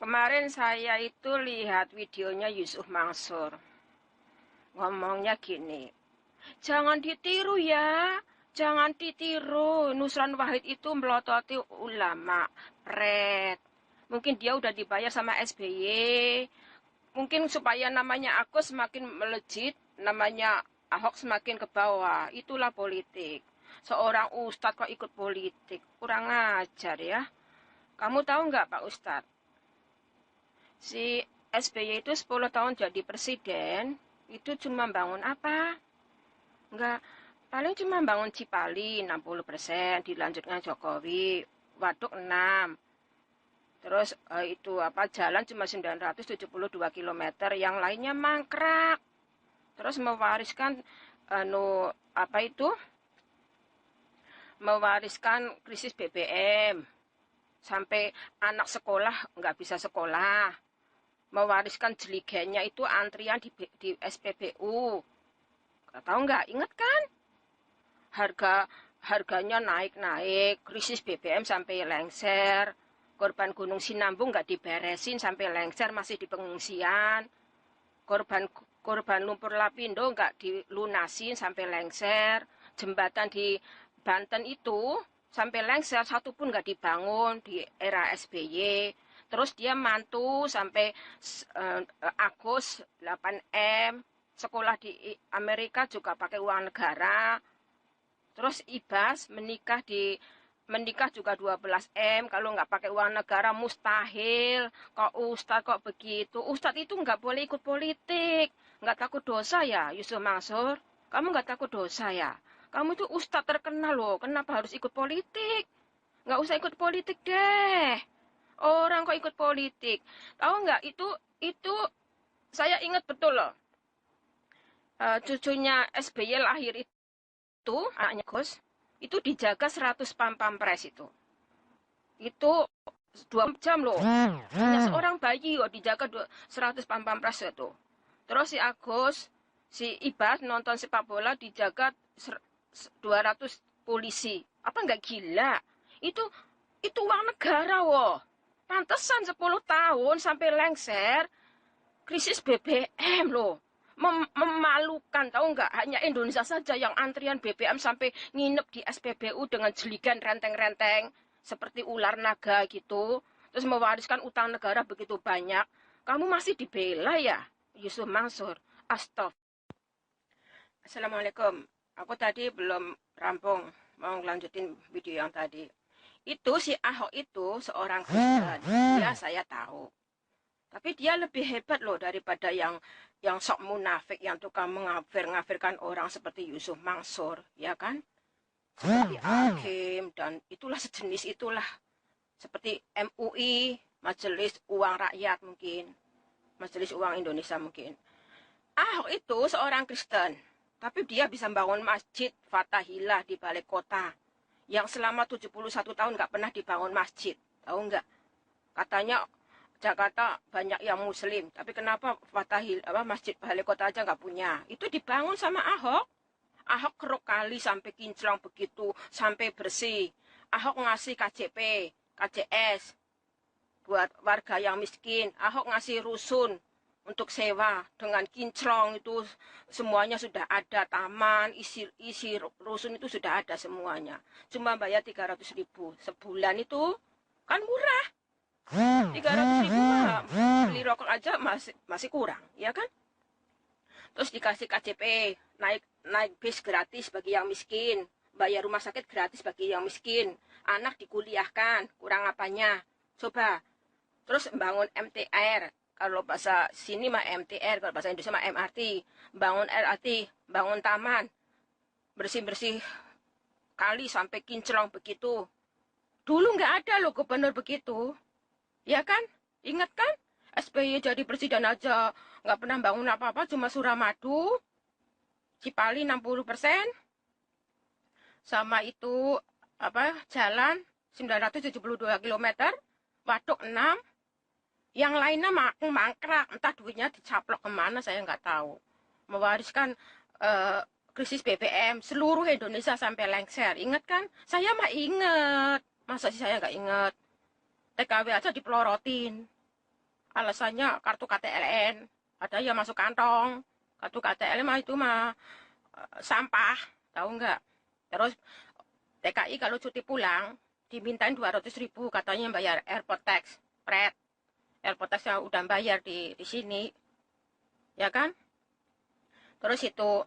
Kemarin saya itu lihat videonya Yusuf Mansur. Ngomongnya gini, jangan ditiru ya, jangan ditiru. Nusron Wahid itu melototi ulama, pret. Mungkin dia udah dibayar sama SBY. Mungkin supaya namanya Agus semakin melejit, namanya Ahok semakin ke bawah. Itulah politik. Seorang ustadz kok ikut politik, kurang ajar ya. Kamu tahu nggak Pak Ustadz? Si SBY itu 10 tahun jadi presiden, itu cuma bangun apa? Enggak, paling cuma bangun Cipali 60%, dilanjutkan Jokowi, Waduk 6. Terus itu apa jalan cuma 972 km, yang lainnya mangkrak. Terus mewariskan apa itu? Mewariskan krisis BBM. Sampai anak sekolah nggak bisa sekolah. Mewariskan jeligennya itu antrian di SPBU. Tahu nggak? Ingat kan? Harganya naik-naik, krisis BBM sampai lengser, korban Gunung Sinambung nggak diberesin sampai lengser, masih di pengungsian, korban lumpur lapindo nggak dilunasin sampai lengser, jembatan di Banten itu sampai lengser, satu pun nggak dibangun di era SBY. Terus dia mantu sampai Agus 8M, sekolah di Amerika juga pakai uang negara. Terus Ibas menikah juga 12M, kalau nggak pakai uang negara mustahil. Kok Ustadz kok begitu? Ustadz itu nggak boleh ikut politik. Nggak takut dosa ya, Yusuf Mansur? Kamu nggak takut dosa ya? Kamu itu Ustadz terkenal loh, kenapa harus ikut politik? Nggak usah ikut politik deh. Orang kok ikut politik? Tahu nggak, itu saya ingat betul loh. Cucunya SBY lahir itu, anaknya Gus, itu dijaga 100 pam-pampres itu. Itu 2 jam loh. Hanya seorang bayi loh dijaga 100 pam-pampres itu. Terus si Agus, si Ibas nonton sepak bola dijaga 200 polisi. Apa nggak gila? Itu uang negara woh. Pantesan 10 tahun sampai lengser. Krisis BBM loh. Memalukan, tahu nggak? Hanya Indonesia saja yang antrian BBM sampai nginep di SPBU dengan jeligan renteng-renteng seperti ular naga gitu. Terus mewariskan utang negara begitu banyak. Kamu masih dibela ya, Yusuf Mansur? Astagfirullah. Assalamualaikum. Aku tadi belum rampung, mau ngelanjutin video yang tadi. Itu si Ahok itu seorang Kristen. Ya, saya tahu. Tapi dia lebih hebat loh daripada yang sok munafik, yang tukang mengafir-ngafirkan orang seperti Yusuf Mansur, ya kan? Seperti Hakim dan itulah sejenis itulah. Seperti MUI, Majelis Uang Rakyat mungkin. Majelis Uang Indonesia mungkin. Ahok itu seorang Kristen, tapi dia bisa bangun masjid Fatahillah di balai kota yang selama 71 tahun nggak pernah dibangun masjid. Tahu nggak? Katanya Jakarta banyak yang muslim, tapi kenapa masjid balai kota aja nggak punya? Itu dibangun sama Ahok. Ahok keruk kali sampai kinclong begitu, sampai bersih. Ahok ngasih KJP, KJS buat warga yang miskin. Ahok ngasih rusun untuk sewa dengan kinclong itu semuanya sudah ada, taman, isi rusun itu sudah ada semuanya. Cuma bayar 300.000 sebulan, itu kan murah. 300.000 beli rokok aja masih kurang, ya kan? Terus dikasih KJP, naik bis gratis bagi yang miskin, bayar rumah sakit gratis bagi yang miskin, anak dikuliahkan, kurang apanya? Coba. Terus bangun MTR, kalau bahasa sini mah MTR, kalau bahasa Indonesia mah MRT, bangun LRT, bangun taman, bersih-bersih kali sampai kinclong begitu. Dulu nggak ada loh gubernur begitu. Ya kan? Ingat kan? SBY jadi presiden aja nggak pernah bangun apa-apa, cuma Suramadu, Cipali 60%, sama itu jalan 972 km, Waduk 6, yang lainnya mangkrak, entah duitnya dicaplok kemana saya nggak tahu. Mewariskan krisis BBM seluruh Indonesia sampai lengser. Ingat kan? Saya mah inget. Masa sih saya nggak inget? TKW aja dipelorotin. alasannya kartu KTLN. Ada yang masuk kantong. Kartu KTLN mah itu mah sampah, tahu nggak? Terus TKI kalau cuti pulang dimintain 200.000 katanya bayar airport tax, airport tax yang udah bayar di sini, ya kan? Terus itu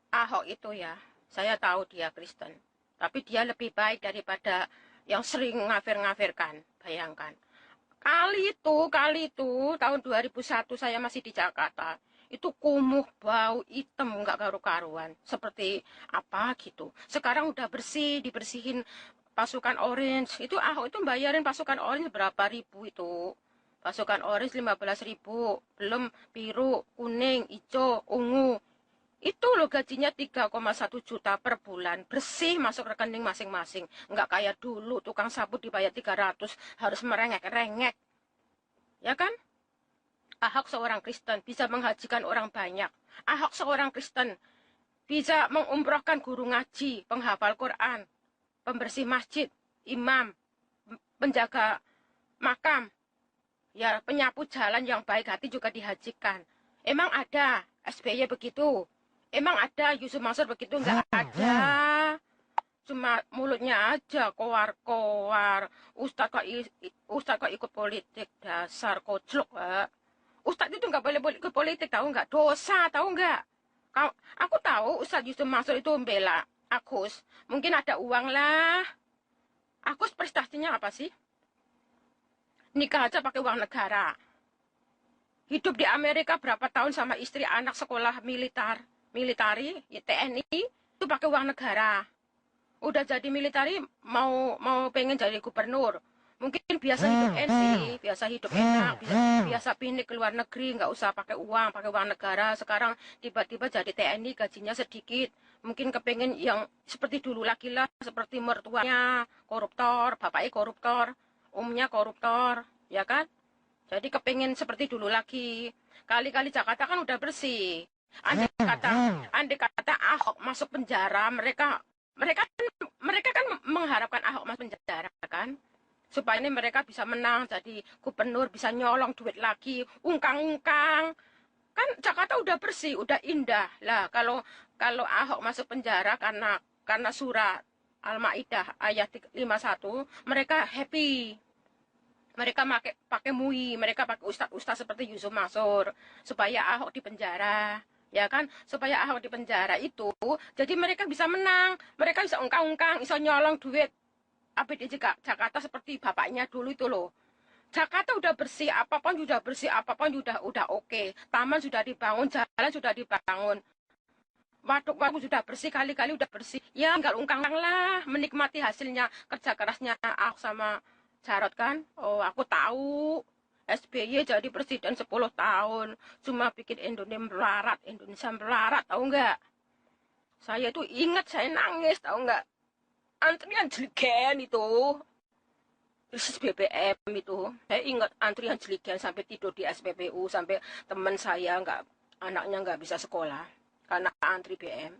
Ahok itu ya, saya tahu dia Kristen, tapi dia lebih baik daripada yang sering ngafir-ngafirkan. Bayangkan, kali itu tahun 2001 saya masih di Jakarta. Itu kumuh, bau, hitam, nggak karu-karuan. Seperti apa gitu. Sekarang udah bersih, dibersihin pasukan orange. Itu Ahok itu bayarin pasukan orange berapa ribu itu. Pasukan orange 15.000. Belum biru, kuning, hijau, ungu. Itu loh gajinya 3,1 juta per bulan. Bersih masuk rekening masing-masing. Nggak kayak dulu tukang sapu dibayar 300 harus merengek-rengek. Ya kan? Ahok seorang Kristen bisa menghajikan orang banyak. Ahok seorang Kristen bisa mengumrohkan guru ngaji, penghafal Quran, pembersih masjid, imam, penjaga makam, ya penyapu jalan yang baik hati juga dihajikan. Emang ada SBY begitu? Emang ada Yusuf Mansur begitu? Nggak ada. Cuma mulutnya aja kowar-kowar. Ustaz kok ikut politik, dasar koclok. Ustadz itu nggak boleh ikut politik, tahu nggak? Dosa, tahu nggak? Aku tahu Ustadz Yusuf Mansur itu membela Agus. Mungkin ada uang lah. Agus prestasinya apa sih? Nikah aja pakai uang negara. Hidup di Amerika berapa tahun sama istri, anak, sekolah militari, TNI, itu pakai uang negara. Udah jadi militari, mau pengen jadi gubernur. Mungkin biasa hidup biasa hidup enak, biasa pindah ke luar negeri, nggak usah pakai uang negara. Sekarang tiba-tiba jadi TNI, gajinya sedikit. Mungkin kepengen yang seperti dulu lagi lah, seperti mertuanya koruptor, bapaknya koruptor, umnya koruptor, ya kan? Jadi kepengen seperti dulu lagi. Kali-kali Jakarta kan udah bersih. Andai kata Ahok masuk penjara, mereka kan mengharapkan Ahok masuk penjara kan? Supaya ini mereka bisa menang jadi gubernur, bisa nyolong duit lagi, ungkang-ungkang. Kan Jakarta udah bersih, udah indah. Lah kalau Ahok masuk penjara karena surah Al-Maidah ayat 51, mereka happy. Mereka pakai MUI, mereka pakai ustaz-ustaz seperti Yusuf Mansur supaya Ahok di penjara. Ya kan, supaya Ahok di penjara itu, jadi mereka bisa menang, mereka bisa ungkang-ungkang, bisa nyolong duit. APD Jakarta seperti bapaknya dulu itu loh. Jakarta udah bersih, apapun sudah oke. Taman sudah dibangun, jalan sudah dibangun. Waduk sudah bersih, kali-kali udah bersih. Ya, tinggal ungkang-ungkang lah, menikmati hasilnya kerja kerasnya Ahok sama Jarot kan. Oh, aku tahu. SBY jadi presiden 10 tahun. Cuma bikin Indonesia melarat, tahu nggak? Saya itu ingat, saya nangis, tahu nggak? Antrian jeligen itu. Krisis BBM itu. Saya ingat antrian jeligen sampai tidur di SPBU. Sampai teman saya anaknya nggak bisa sekolah. Karena antri BM.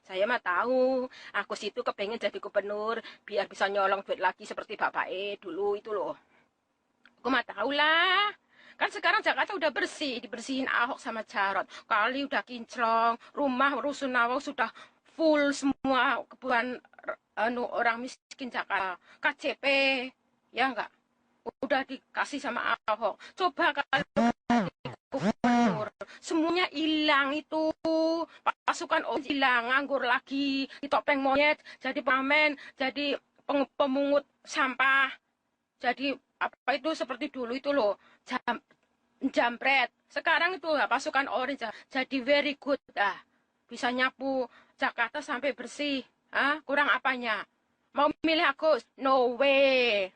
Saya mah tahu, aku situ kepengen jadi gubernur biar bisa nyolong duit lagi seperti bapak dulu itu loh. Aku mah tahu lah. Kan sekarang Jakarta udah bersih, dibersihin Ahok sama Jarot. Kali udah kinclong, rumah rusunawa sudah full semua kebutuhan orang miskin Jakarta. KCP, ya enggak? Udah dikasih sama Ahok. Coba kalau gubernur, semuanya hilang itu, pasukan hilang, nganggur lagi, ditopeng monyet, jadi pengamen, jadi pemungut sampah, jadi apa itu seperti dulu itu loh, jambret. Sekarang itu pasukan orange jadi very good, bisa nyapu Jakarta sampai bersih. Kurang apanya? Mau milih Agus? No way.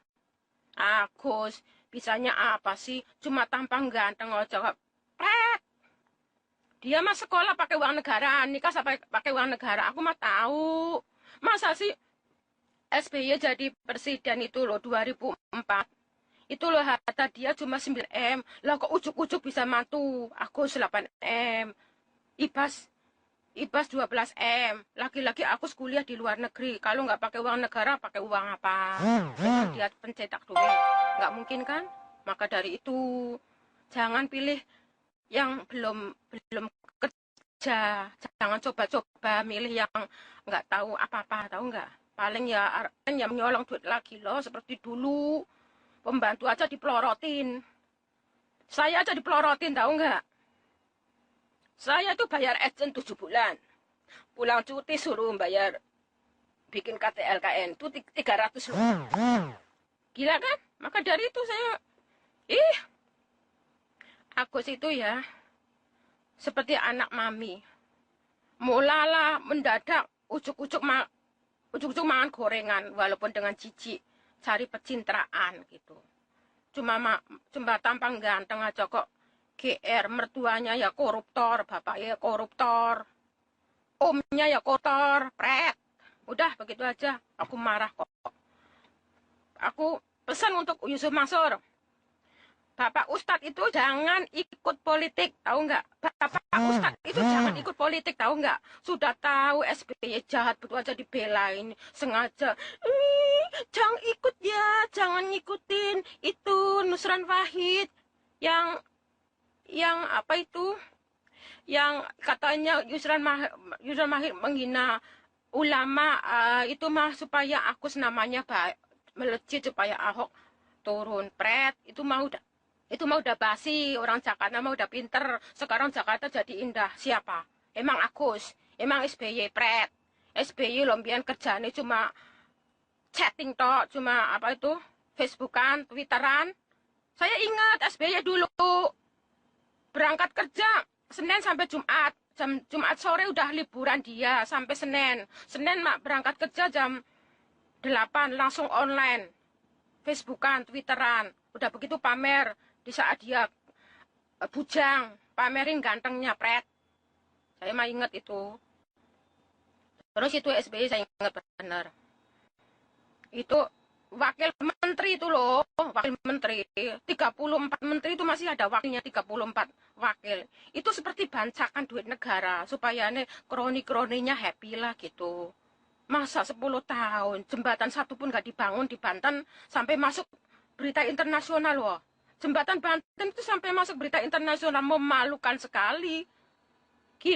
Agus bisanya apa sih? Cuma tampang ganteng aja. Dia mah sekolah pakai uang negara, nikah sampai pakai uang negara. Aku mah tahu. Masa sih SBY jadi presiden itu loh 2004. Itu loh harta dia cuma 9M. Lah kok ujuk-ujuk bisa mantu. Agus 8M. Ibas 12M. Laki-laki aku kuliah di luar negeri. Kalau nggak pakai uang negara, pakai uang apa? Dia pencetak duit. Nggak mungkin kan? Maka dari itu, jangan pilih yang belum belum kerja. Jangan coba-coba milih yang nggak tahu apa-apa, tahu nggak? Paling ya yang nyolong duit lagi loh, seperti dulu. Pembantu aja dipelorotin. Saya aja dipelorotin, tahu nggak? Saya tuh bayar agent 7 bulan. Pulang cuti suruh bayar bikin KTLKN itu 300 loh. Gila kan? Maka dari itu saya, Agus itu ya seperti anak mami. Mulala mendadak ujuk-ujuk makan gorengan walaupun dengan jijik, cari pencitraan gitu. Cuma tampang ganteng aja kok GR, mertuanya ya koruptor, bapaknya ya koruptor, omnya ya kotor, pret. Udah begitu aja, aku marah kok. Aku pesan untuk Yusuf Mansur, Bapak Ustadz itu jangan ikut politik, tahu nggak? Bapak Ustadz itu jangan ikut politik, tahu nggak? Sudah tahu SBY jahat, betul aja dibelain, sengaja. Jangan ikut ya, jangan ngikutin itu Nusran Wahid yang apa itu? Yang katanya Yusran Wahid menghina ulama, itu mah supaya Agus namanya baik, melejit supaya Ahok turun, pret. Itu mau udah basi. Orang Jakarta mah udah pinter. Sekarang Jakarta jadi indah. Siapa? Emang Agus? Emang SBY, pret? SBY lombian kerjanya cuma chatting tok, cuma apa itu? Facebookan, Twitteran. Saya ingat SBY dulu berangkat kerja Senin sampai Jumat. Jumat sore udah liburan dia sampai Senin. Senin mak berangkat kerja jam 8 langsung online. Facebookan, Twitteran. Udah begitu pamer di saat dia bujang, pamerin gantengnya, pret. Saya mah inget itu. Terus itu SBY saya inget bener. Itu wakil menteri itu loh, wakil menteri. 34 menteri itu masih ada wakilnya, 34 wakil. Itu seperti bancakan duit negara, supaya kroni-kroninya happy lah gitu. Masa 10 tahun, jembatan satu pun gak dibangun di Banten, sampai masuk berita internasional loh. Jembatan Banten itu sampai masuk berita internasional, memalukan sekali.